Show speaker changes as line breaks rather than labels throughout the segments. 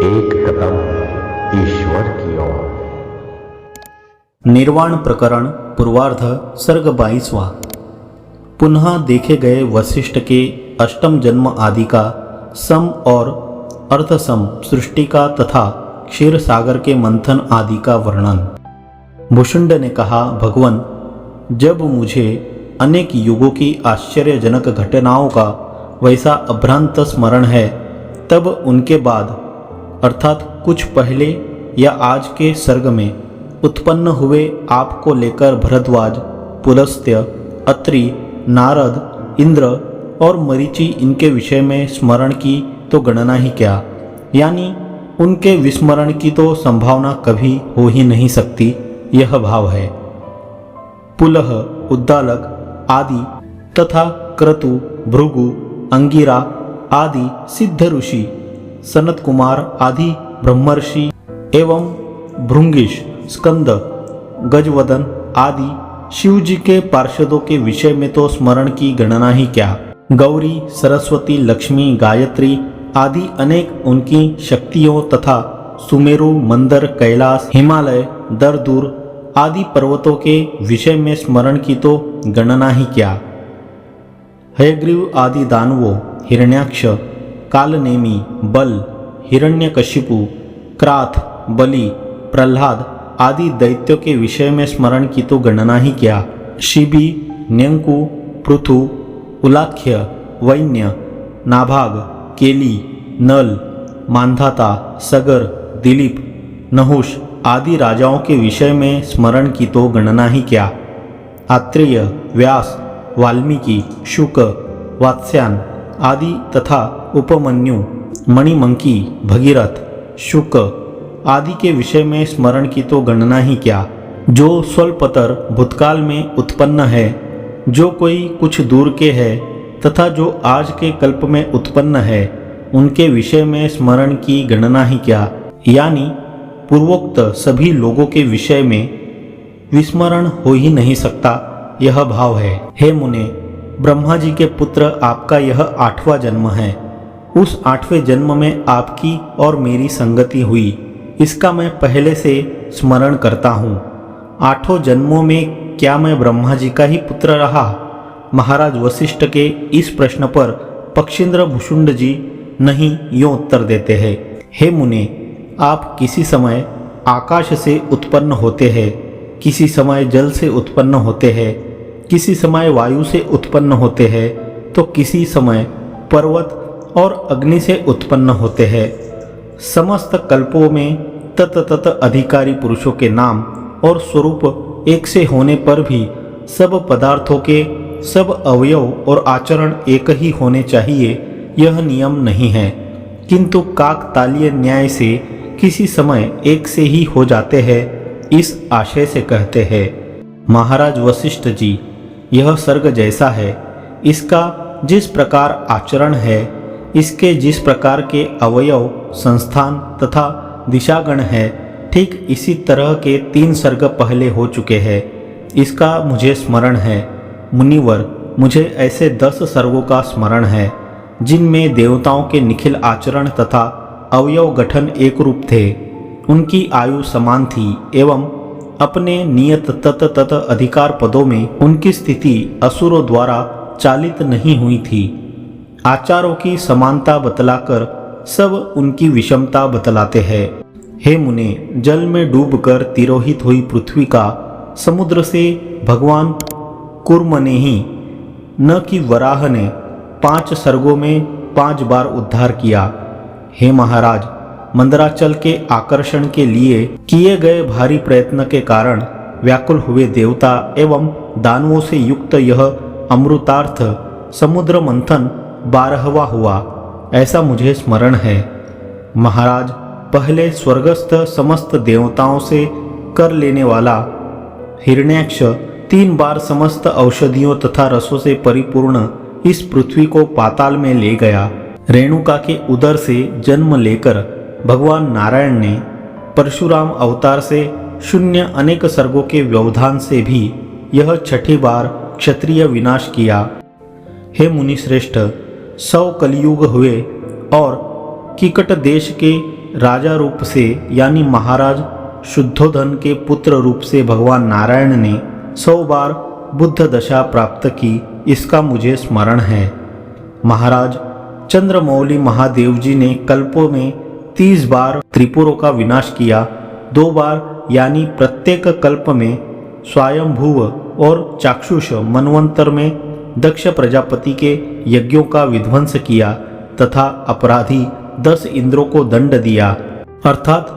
एक कदम ईश्वर की ओर।
निर्वाण प्रकरण पूर्वार्ध सर्ग 22वां। पुनः देखे गए वशिष्ठ के अष्टम जन्म आदि का सम और अर्धसम सृष्टि का तथा क्षीर सागर के मंथन आदि का वर्णन। भुषुंड ने कहा, भगवान, जब मुझे अनेक युगों की आश्चर्यजनक घटनाओं का वैसा अभ्रांत स्मरण है, तब उनके बाद अर्थात कुछ पहले या आज के सर्ग में उत्पन्न हुए आपको लेकर भरद्वाज, पुलस्त्य, अत्रि, नारद, इंद्र और मरीचि इनके विषय में स्मरण की तो गणना ही क्या, यानी उनके विस्मरण की तो संभावना कभी हो ही नहीं सकती, यह भाव है। पुलह, उद्दालक आदि तथा क्रतु, भृगु, अंगिरा आदि सिद्ध ऋषि, सनत कुमार आदि ब्रह्मर्षि एवं भृंगिश, स्कंद, गजवदन आदि शिवजी के पार्षदों के विषय में तो स्मरण की गणना ही क्या। गौरी, सरस्वती, लक्ष्मी, गायत्री आदि अनेक उनकी शक्तियों तथा सुमेरु, मंदर, कैलाश, हिमालय, दरदूर आदि पर्वतों के विषय में स्मरण की तो गणना ही क्या। हयग्रीव आदि दानवों, हिरण्याक्ष, कालनेमी, बल, हिरण्यकशिपु, क्राथ, बलि, प्रह्लाद आदि दैत्यों के विषय में स्मरण की तो गणना ही क्या। शिबी, न्यंकु, पृथु, उलाख्य, वैन्य, नाभाग, केली, नल, मांधाता, सगर, दिलीप, नहुष आदि राजाओं के विषय में स्मरण की तो गणना ही क्या। आत्रेय, व्यास, वाल्मीकि, शुक, वात्स्यायन आदि तथा उपमन्यु, मणिमंकी, भगीरथ, शुक आदि के विषय में स्मरण की तो गणना ही क्या। जो स्वल्पतर भूतकाल में उत्पन्न है, जो कोई कुछ दूर के है तथा जो आज के कल्प में उत्पन्न है, उनके विषय में स्मरण की गणना ही क्या, यानी पूर्वोक्त सभी लोगों के विषय में विस्मरण हो ही नहीं सकता, यह भाव है। हे मुने, ब्रह्मा जी के पुत्र आपका यह 8वां जन्म है। उस 8वें जन्म में आपकी और मेरी संगति हुई, इसका मैं पहले से स्मरण करता हूँ। 8 जन्मों में क्या मैं ब्रह्मा जी का ही पुत्र रहा? महाराज वशिष्ठ के इस प्रश्न पर पक्षींद्र भुषुंड जी नहीं यों उत्तर देते हैं। हे मुने, आप किसी समय आकाश से उत्पन्न होते हैं, किसी समय जल से उत्पन्न होते हैं, किसी समय वायु से उत्पन्न होते हैं, तो किसी समय पर्वत और अग्नि से उत्पन्न होते हैं। समस्त कल्पों में तत अधिकारी पुरुषों के नाम और स्वरूप एक से होने पर भी सब पदार्थों के सब अवयव और आचरण एक ही होने चाहिए, यह नियम नहीं है, किंतु काकतालीय न्याय से किसी समय एक से ही हो जाते हैं, इस आशय से कहते हैं। महाराज वशिष्ठ जी, यह सर्ग जैसा है, इसका जिस प्रकार आचरण है, इसके जिस प्रकार के अवयव, संस्थान तथा दिशागण है, ठीक इसी तरह के 3 सर्ग पहले हो चुके हैं। इसका मुझे स्मरण है। मुनिवर, मुझे ऐसे 10 सर्गों का स्मरण है, जिनमें देवताओं के निखिल आचरण तथा अवयव गठन एक रूप थे, उनकी आयु समान थी एवं अपने नियत तत अधिकार पदों में उनकी स्थिति असुरों द्वारा चालित नहीं हुई थी। आचारों की समानता बतलाकर सब उनकी विषमता बतलाते हैं। हे मुने, जल में डूबकर तिरोहित हुई पृथ्वी का समुद्र से भगवान कूर्म ने ही, न कि वराह ने, 5 सर्गों में 5 बार उद्धार किया। हे महाराज, मंदराचल के आकर्षण के लिए किए गए भारी प्रयत्न के कारण व्याकुल हुए देवता एवं दानवों से युक्त यह अमृतार्थ समुद्र मंथन 12वां हुआ, ऐसा मुझे स्मरण है। महाराज, पहले स्वर्गस्थ समस्त देवताओं से कर लेने वाला हिरण्याक्ष 3 बार समस्त औषधियों तथा रसों से परिपूर्ण इस पृथ्वी को पाताल में ले गया। रेणुका के उदर से जन्म लेकर भगवान नारायण ने परशुराम अवतार से शून्य अनेक सर्गों के व्यवधान से भी यह 6ठी बार क्षत्रिय विनाश किया। हे मुनिश्रेष्ठ, 100 कलियुग हुए और किकट देश के राजा रूप से यानी महाराज शुद्धोधन के पुत्र रूप से भगवान नारायण ने 100 बार बुद्ध दशा प्राप्त की, इसका मुझे स्मरण है। महाराज चंद्रमौली महादेव जी ने कल्पों में 30 बार त्रिपुरों का विनाश किया, 2 बार यानी प्रत्येक कल्प में स्वयंभुव और चाक्षुष मनवंतर में दक्ष प्रजापति के यज्ञों का विध्वंस किया तथा अपराधी 10 इंद्रों को दंड दिया, अर्थात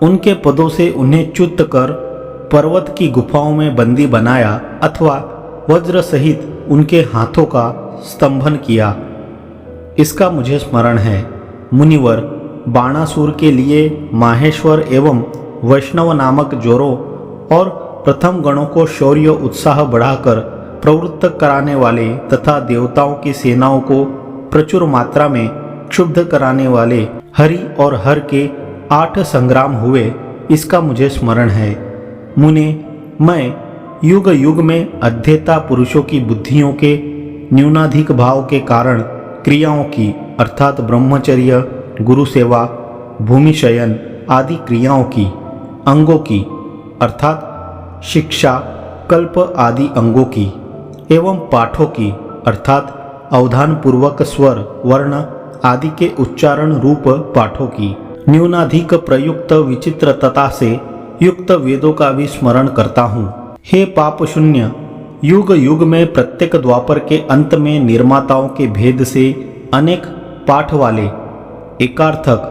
उनके पदों से उन्हें च्युत कर पर्वत की गुफाओं में बंदी बनाया अथवा वज्र सहित उनके हाथों का स्तंभन किया, इसका मुझे स्मरण है। मुनिवर बाणासुर के लिए माहेश्वर एवं वैष्णव नामक जोरों और प्रथम गणों को शौर्य उत्साह बढ़ाकर प्रवृत्त कराने वाले तथा देवताओं की सेनाओं को प्रचुर मात्रा में क्षुब्ध कराने वाले हरि और हर के 8 संग्राम हुए, इसका मुझे स्मरण है। मुने, मैं युग युग में अध्येता पुरुषों की बुद्धियों के न्यूनाधिक भाव के कारण क्रियाओं की अर्थात ब्रह्मचर्य, गुरु सेवा, भूमि शयन आदि क्रियाओं की, अंगों की अर्थात शिक्षा, कल्प आदि अंगों की एवं पाठों की अर्थात अवधान पूर्वक स्वर, वर्ण आदि के उच्चारण रूप पाठों की न्यूनाधिक प्रयुक्त विचित्रता से युक्त वेदों का भी स्मरण करता हूँ। हे पाप शून्य, युग युग में प्रत्येक द्वापर के अंत में निर्माताओं के भेद से अनेक पाठ वाले एकार्थक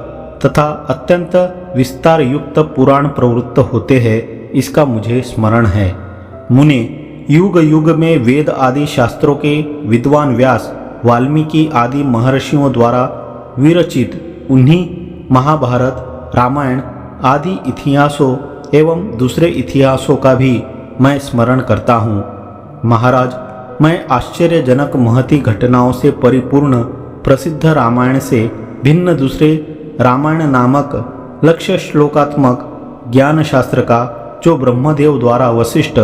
तथा अत्यंत विस्तार युक्त पुराण प्रवृत्त होते हैं, इसका मुझे स्मरण है। मुने, युग युग में वेद आदि शास्त्रों के विद्वान व्यास, वाल्मीकि आदि महर्षियों द्वारा विरचित उन्हीं महाभारत, रामायण आदि इतिहासों एवं दूसरे इतिहासों का भी मैं स्मरण करता हूँ। महाराज, मैं आश्चर्यजनक महती घटनाओं से परिपूर्ण प्रसिद्ध रामायण से भिन्न दूसरे रामायण नामक लक्ष्य श्लोकात्मक ज्ञान शास्त्र का जो ब्रह्मदेव द्वारा वशिष्ठ,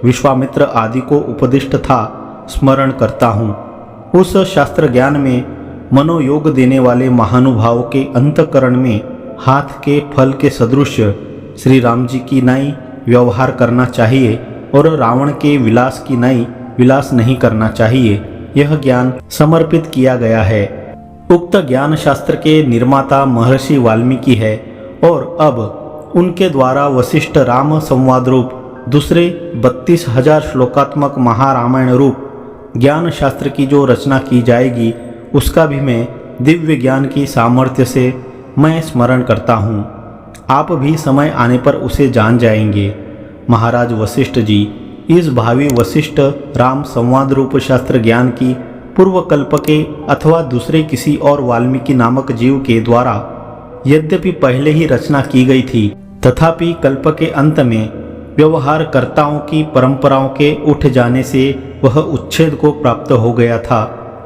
विश्वामित्र आदि को उपदिष्ट था, स्मरण करता हूँ। उस शास्त्र ज्ञान में मनोयोग देने वाले महानुभाव के अंतकरण में हाथ के फल के सदृश श्री राम जी की नाई व्यवहार करना चाहिए और रावण के विलास की नाई विलास नहीं करना चाहिए, यह ज्ञान समर्पित किया गया है। उक्त ज्ञान शास्त्र के निर्माता महर्षि वाल्मीकि है और अब उनके द्वारा वशिष्ठ राम संवाद रूप दूसरे 32,000 श्लोकात्मक महारामायण रूप ज्ञान शास्त्र की जो रचना की जाएगी, उसका भी मैं दिव्य ज्ञान की सामर्थ्य से मैं स्मरण करता हूँ। आप भी समय आने पर उसे जान जाएंगे। महाराज वशिष्ठ जी, इस भावी वशिष्ठ राम संवाद रूप शास्त्र ज्ञान की पूर्व कल्प के अथवा दूसरे किसी और वाल्मीकि नामक जीव के द्वारा यद्यपि पहले ही रचना की गई थी, तथापि कल्प के अंत में व्यवहारकर्ताओं की परंपराओं के उठ जाने से वह उच्छेद को प्राप्त हो गया था।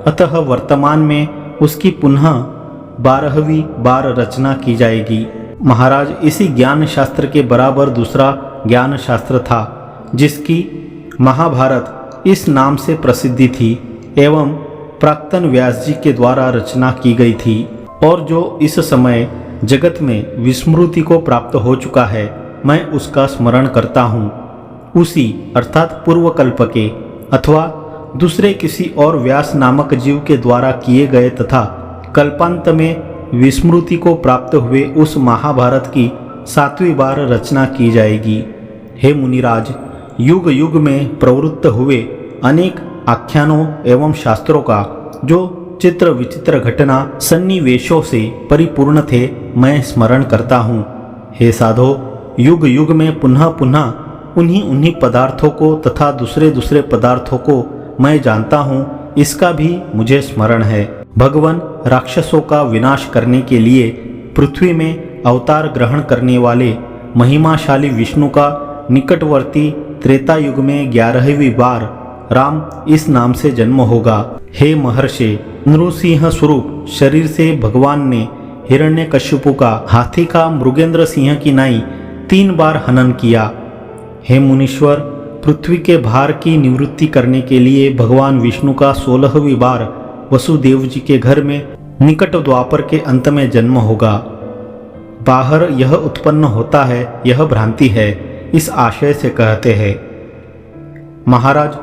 अतः वर्तमान में उसकी पुनः 12वीं बार रचना की जाएगी। महाराज, इसी ज्ञान शास्त्र के बराबर दूसरा ज्ञान शास्त्र था जिसकी महाभारत इस नाम से प्रसिद्धि थी एवं प्राक्तन व्यास जी के द्वारा रचना की गई थी और जो इस समय जगत में विस्मृति को प्राप्त हो चुका है, मैं उसका स्मरण करता हूँ। उसी अर्थात पूर्व कल्प के अथवा दूसरे किसी और व्यास नामक जीव के द्वारा किए गए तथा कल्पांत में विस्मृति को प्राप्त हुए उस महाभारत की 7वीं बार रचना की जाएगी। हे मुनिराज, युग युग में प्रवृत्त हुए अनेक आख्यानों एवं शास्त्रों का जो चित्र विचित्र घटना सन्निवेशों से परिपूर्ण थे, मैं स्मरण करता हूँ। हे साधो, युग युग में पुनः पुनः उन्हीं पदार्थों को तथा दूसरे पदार्थों को मैं जानता हूँ, इसका भी मुझे स्मरण है। भगवान राक्षसों का विनाश करने के लिए पृथ्वी में अवतार ग्रहण करने वाले महिमाशाली विष्णु का निकटवर्ती त्रेता युग में 11वीं बार राम इस नाम से जन्म होगा। हे महर्षि, नृसिंह स्वरूप शरीर से भगवान ने हिरण्यकश्यपु का हाथी का मृगेंद्र सिंह की नाई 3 बार हनन किया। हे मुनीश्वर, पृथ्वी के भार की निवृत्ति करने के लिए भगवान विष्णु का 16वीं बार वसुदेव जी के घर में निकट द्वापर के अंत में जन्म होगा। बाहर यह उत्पन्न होता है यह भ्रांति है, इस आशय से कहते हैं। महाराज,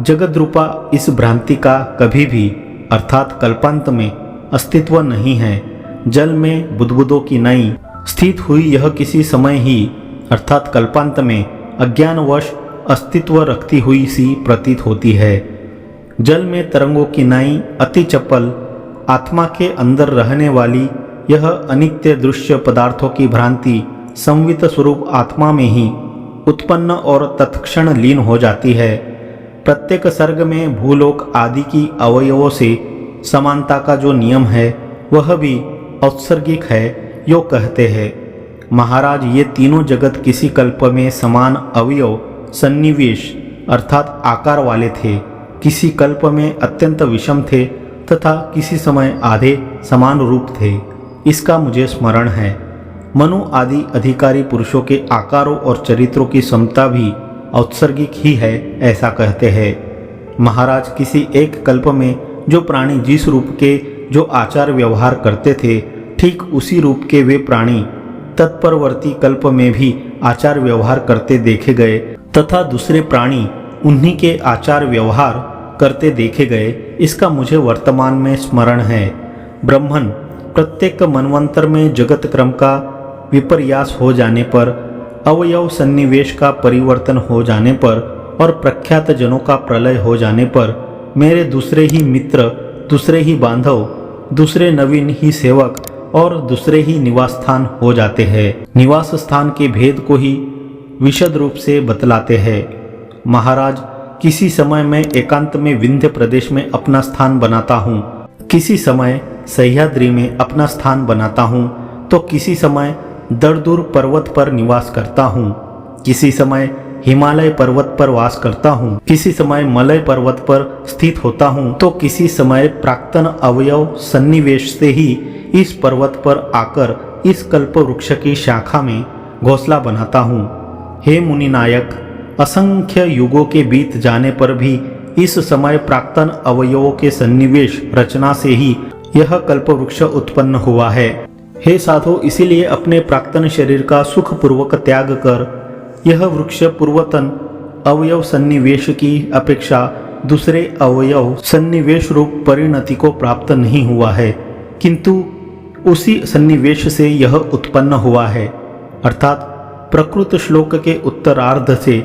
जगत रूपा इस भ्रांति का कभी भी अर्थात कल्पांत में अस्तित्व नहीं है। जल में बुदबुदों की नई स्थित हुई यह किसी समय ही अर्थात कल्पांत में अज्ञानवश अस्तित्व रखती हुई सी प्रतीत होती है। जल में तरंगों की नाई अति चपल आत्मा के अंदर रहने वाली यह अनित्य दृश्य पदार्थों की भ्रांति संवित स्वरूप आत्मा में ही उत्पन्न और तत्क्षण लीन हो जाती है। प्रत्येक सर्ग में भूलोक आदि की अवयवों से समानता का जो नियम है वह भी औत्सर्गिक है, यो कहते हैं। महाराज, ये तीनों जगत किसी कल्प में समान अवयव सन्निवेश अर्थात आकार वाले थे, किसी कल्प में अत्यंत विषम थे तथा किसी समय आधे समान रूप थे। इसका मुझे स्मरण है। मनु आदि अधिकारी पुरुषों के आकारों और चरित्रों की समता भी औत्सर्गिक ही है, ऐसा कहते हैं। महाराज, किसी एक कल्प में जो प्राणी जिस रूप के जो आचार व्यवहार करते थे, ठीक उसी रूप के वे प्राणी तत्परवर्ती कल्प में भी आचार व्यवहार करते देखे गए तथा दूसरे प्राणी उन्हीं के आचार व्यवहार करते देखे गए। इसका मुझे वर्तमान में स्मरण है। ब्रह्मन, प्रत्येक मनवंतर में जगत क्रम का विपर्यास हो जाने पर, अवयव सन्निवेश का परिवर्तन हो जाने पर और प्रख्यात जनों का प्रलय हो जाने पर मेरे दूसरे ही मित्र, दूसरे ही बांधव, दूसरे नवीन ही सेवक और दूसरे ही निवास स्थान हो जाते हैं। निवास स्थान के भेद को ही विशद रूप से बतलाते हैं। महाराज, किसी समय मैं एकांत में विंध्य प्रदेश में अपना स्थान बनाता हूँ, किसी समय सह्याद्री में अपना स्थान बनाता हूँ, तो किसी समय दरदूर पर्वत पर निवास करता हूँ, किसी समय हिमालय पर्वत पर वास करता हूँ, किसी समय मलय पर्वत पर स्थित होता हूँ, तो किसी समय प्राक्तन अवयव सन्निवेश से ही इस पर्वत पर आकर इस कल्प वृक्ष की शाखा में घोंसला बनाता हूँ। हे मुनिनायक, असंख्य युगों के बीत जाने पर भी इस समय प्राक्तन अवयवों के सन्निवेश रचना से ही यह कल्प वृक्ष उत्पन्न हुआ है। हे साधु, इसीलिए अपने प्राक्तन शरीर का सुखपूर्वक त्याग कर यह वृक्ष पूर्वतन अवयव सन्निवेश की अपेक्षा दूसरे अवयव सन्निवेश रूप परिणति को प्राप्त नहीं हुआ है, किंतु उसी सन्निवेश से यह उत्पन्न हुआ है। अर्थात प्रकृत श्लोक के उत्तरार्ध से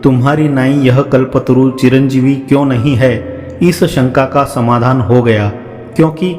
तुम्हारी नाई यह कल्पतरु चिरंजीवी क्यों नहीं है, इस शंका का समाधान हो गया, क्योंकि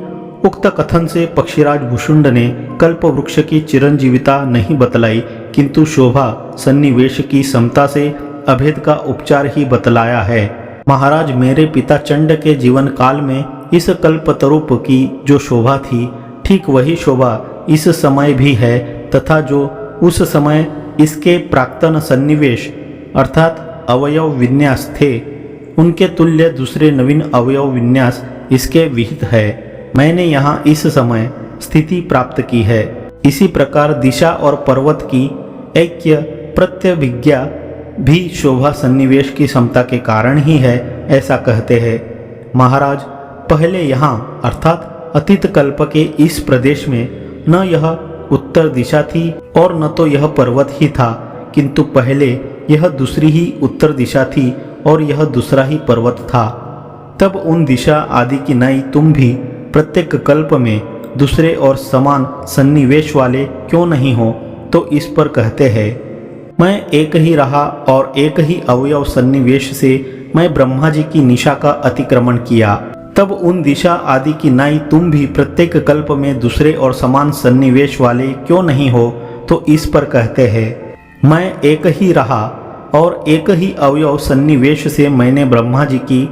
उक्त कथन से पक्षीराज भुषुंड ने कल्प वृक्ष की चिरंजीविता नहीं बतलाई, किंतु शोभा सन्निवेश की समता से अभेद का उपचार ही बतलाया है। महाराज, मेरे पिता चंड के जीवन काल में इस कल्पतरुप की जो शोभा थी, ठीक वही शोभा इस समय भी है तथा जो उस समय इसके प्राक्तन सन्निवेश अर्थात अवयव विन्यास थे, उनके तुल्य दूसरे नवीन अवयव विन्यास इसके विहित है। मैंने यहाँ इस समय स्थिति प्राप्त की है। इसी प्रकार दिशा और पर्वत की ऐक्य प्रत्यभिज्ञा भी शोभा सन्निवेश की समता के कारण ही है, ऐसा कहते हैं। महाराज, पहले यहाँ अर्थात अतीत कल्प के इस प्रदेश में न यह उत्तर दिशा थी और न तो यह पर्वत ही था, किंतु पहले यह दूसरी ही उत्तर दिशा थी और यह दूसरा ही पर्वत था। तब उन दिशा आदि की नाई तुम भी प्रत्येक कल्प में दूसरे और समान सन्निवेश वाले क्यों नहीं हो, तो इस पर कहते हैं, मैं एक ही रहा और एक ही अवयव सन्निवेश से मैं ब्रह्मा जी की निशा का अतिक्रमण किया। तब उन दिशा आदि की नाई तुम भी प्रत्येक कल्प में दूसरे और समान सन्निवेश वाले क्यों नहीं हो, तो इस पर कहते हैं, मैं एक ही रहा और एक ही अवयव सन्निवेश से मैंने ब्रह्मा जी की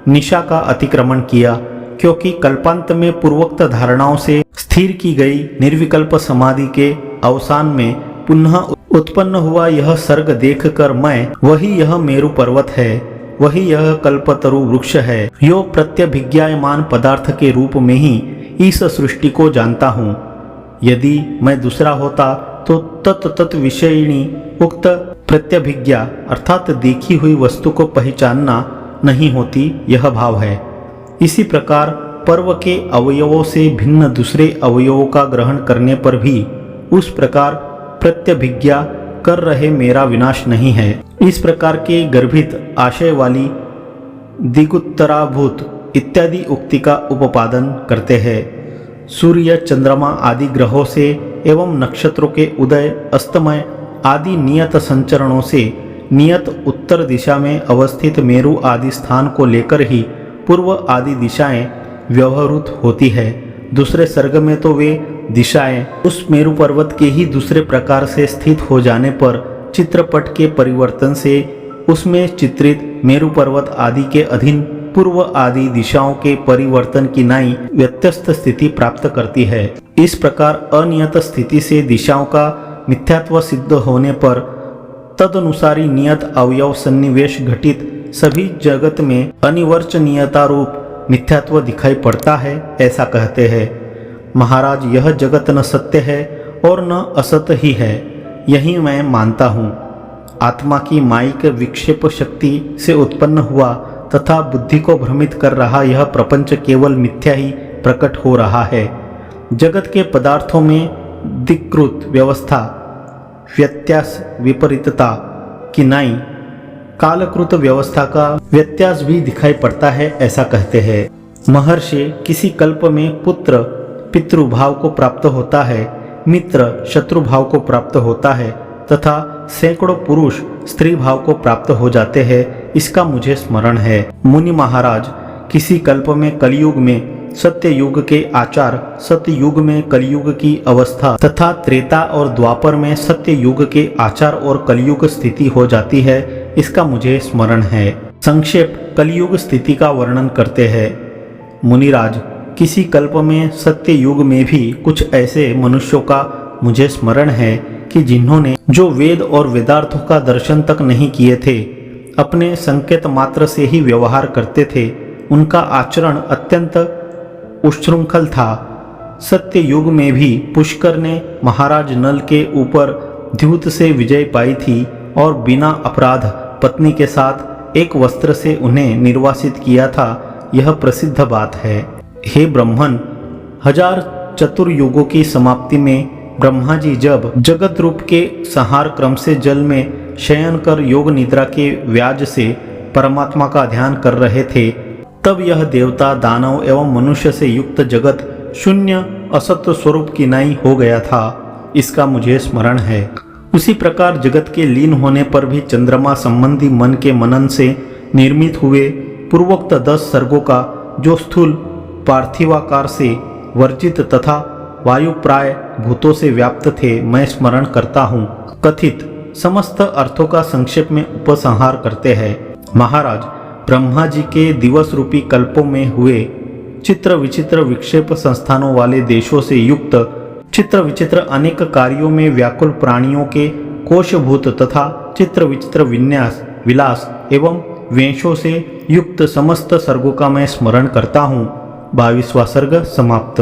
निशा का अतिक्रमण किया, क्योंकि कल्पांत में पूर्वोक्त धारणाओं से स्थिर की गई निर्विकल्प समाधि के अवसान में पुनः उत्पन्न हुआ यह सर्ग देखकर मैं, वही यह मेरु पर्वत है, वही यह कल्पतरु वृक्ष है, यो प्रत्यभिज्ञायमान पदार्थ के रूप में ही इस सृष्टि को जानता हूँ। यदि मैं दूसरा होता तो तत् विषयिणी उक्त प्रत्यभिज्ञा अर्थात देखी हुई वस्तु को पहचानना नहीं होती, यह भाव है। इसी प्रकार पर्व के अवयवों से भिन्न दूसरे अवयवों का ग्रहण करने पर भी उस प्रकार प्रत्यभिज्ञा कर रहे मेरा विनाश नहीं है। इस प्रकार के गर्भित आशय वाली दिगुत्तराभूत इत्यादि उक्ति का उपादन करते हैं। सूर्य, चंद्रमा आदि ग्रहों से एवं नक्षत्रों के उदय, अस्तमय आदि नियत संचरणों से नियत उत्तर दिशा में अवस्थित मेरु आदि स्थान को लेकर ही पूर्व आदि दिशाएं व्यवहृत होती है। दूसरे सर्ग में तो वे दिशाएं उस मेरु पर्वत के ही दूसरे प्रकार से स्थित हो जाने पर चित्रपट के परिवर्तन से उसमें चित्रित मेरु पर्वत आदि के अधीन पूर्व आदि दिशाओं के परिवर्तन की नाई व्यत्यस्त स्थिति प्राप्त करती है। इस प्रकार अनियत स्थिति से दिशाओं का मिथ्यात्व सिद्ध होने पर तदनुसारी नियत अवयव सन्निवेश घटित सभी जगत में अनिवर्चनीयता रूप मिथ्यात्व दिखाई पड़ता है, ऐसा कहते हैं। महाराज, यह जगत न सत्य है और न असत ही है, यही मैं मानता हूँ। आत्मा की मायिक विक्षेप शक्ति से उत्पन्न हुआ तथा बुद्धि को भ्रमित कर रहा यह प्रपंच केवल मिथ्या ही प्रकट हो रहा है। जगत के पदार्थों में दिक्कृत व्यवस्था, व्यत्यास, विपरीतता की नाई कालकृत व्यवस्था का व्यत्यास भी दिखाई पड़ता है, ऐसा कहते हैं। महर्षि, किसी कल्प में पुत्र पितृभाव को प्राप्त होता है, मित्र शत्रुभाव को प्राप्त होता है तथा सैकड़ों पुरुष स्त्री भाव को प्राप्त हो जाते हैं, इसका मुझे स्मरण है। मुनि महाराज, किसी कल्प में कलयुग में सत्य युग के आचार, सत्य युग में कलयुग की अवस्था तथा त्रेता और द्वापर में सत्य युग के आचार और कलयुग स्थिति हो जाती है, इसका मुझे स्मरण है। संक्षेप कलयुग स्थिति का वर्णन करते हैं। मुनिराज, किसी कल्प में सत्य युग में भी कुछ ऐसे मनुष्यों का मुझे स्मरण है कि जिन्होंने जो वेद और वेदार्थों का दर्शन तक नहीं किए थे, अपने संकेत मात्र से ही व्यवहार करते थे। उनका आचरण अत्यंत उच्छृंखल था। सत्य युग में भी पुष्कर ने महाराज नल के ऊपर द्यूत से विजय पाई थी और बिना अपराध पत्नी के साथ एक वस्त्र से उन्हें निर्वासित किया था, यह प्रसिद्ध बात है। हे ब्रह्मन, 1000 चतुर्युगों की समाप्ति में ब्रह्मा जी जब जगत रूप के संहार क्रम से जल में शयन कर योग निद्रा के व्याज से परमात्मा का ध्यान कर रहे थे, तब यह देवता, दानव एवं मनुष्य से युक्त जगत शून्य असत्व स्वरूप की नाई हो गया था, इसका मुझे स्मरण है। उसी प्रकार जगत के लीन होने पर भी चंद्रमा संबंधी मन के मनन से निर्मित हुए पूर्वोक्त 10 सर्गों का जो स्थूल पार्थिवाकार से वर्जित तथा वायु प्राय भूतों से व्याप्त थे, मैं स्मरण करता हूँ। कथित समस्त अर्थों का संक्षेप में उपसंहार करते हैं। महाराज, ब्रह्मा जी के दिवस रूपी कल्पों में हुए चित्र विचित्र विक्षेप संस्थानों वाले देशों से युक्त चित्र विचित्र अनेक कार्यों में व्याकुल प्राणियों के कोशभूत तथा चित्र विचित्र विन्यास, विलास एवं वेशों से युक्त समस्त सर्गों का मैं स्मरण करता हूँ। 22वां सर्ग समाप्त।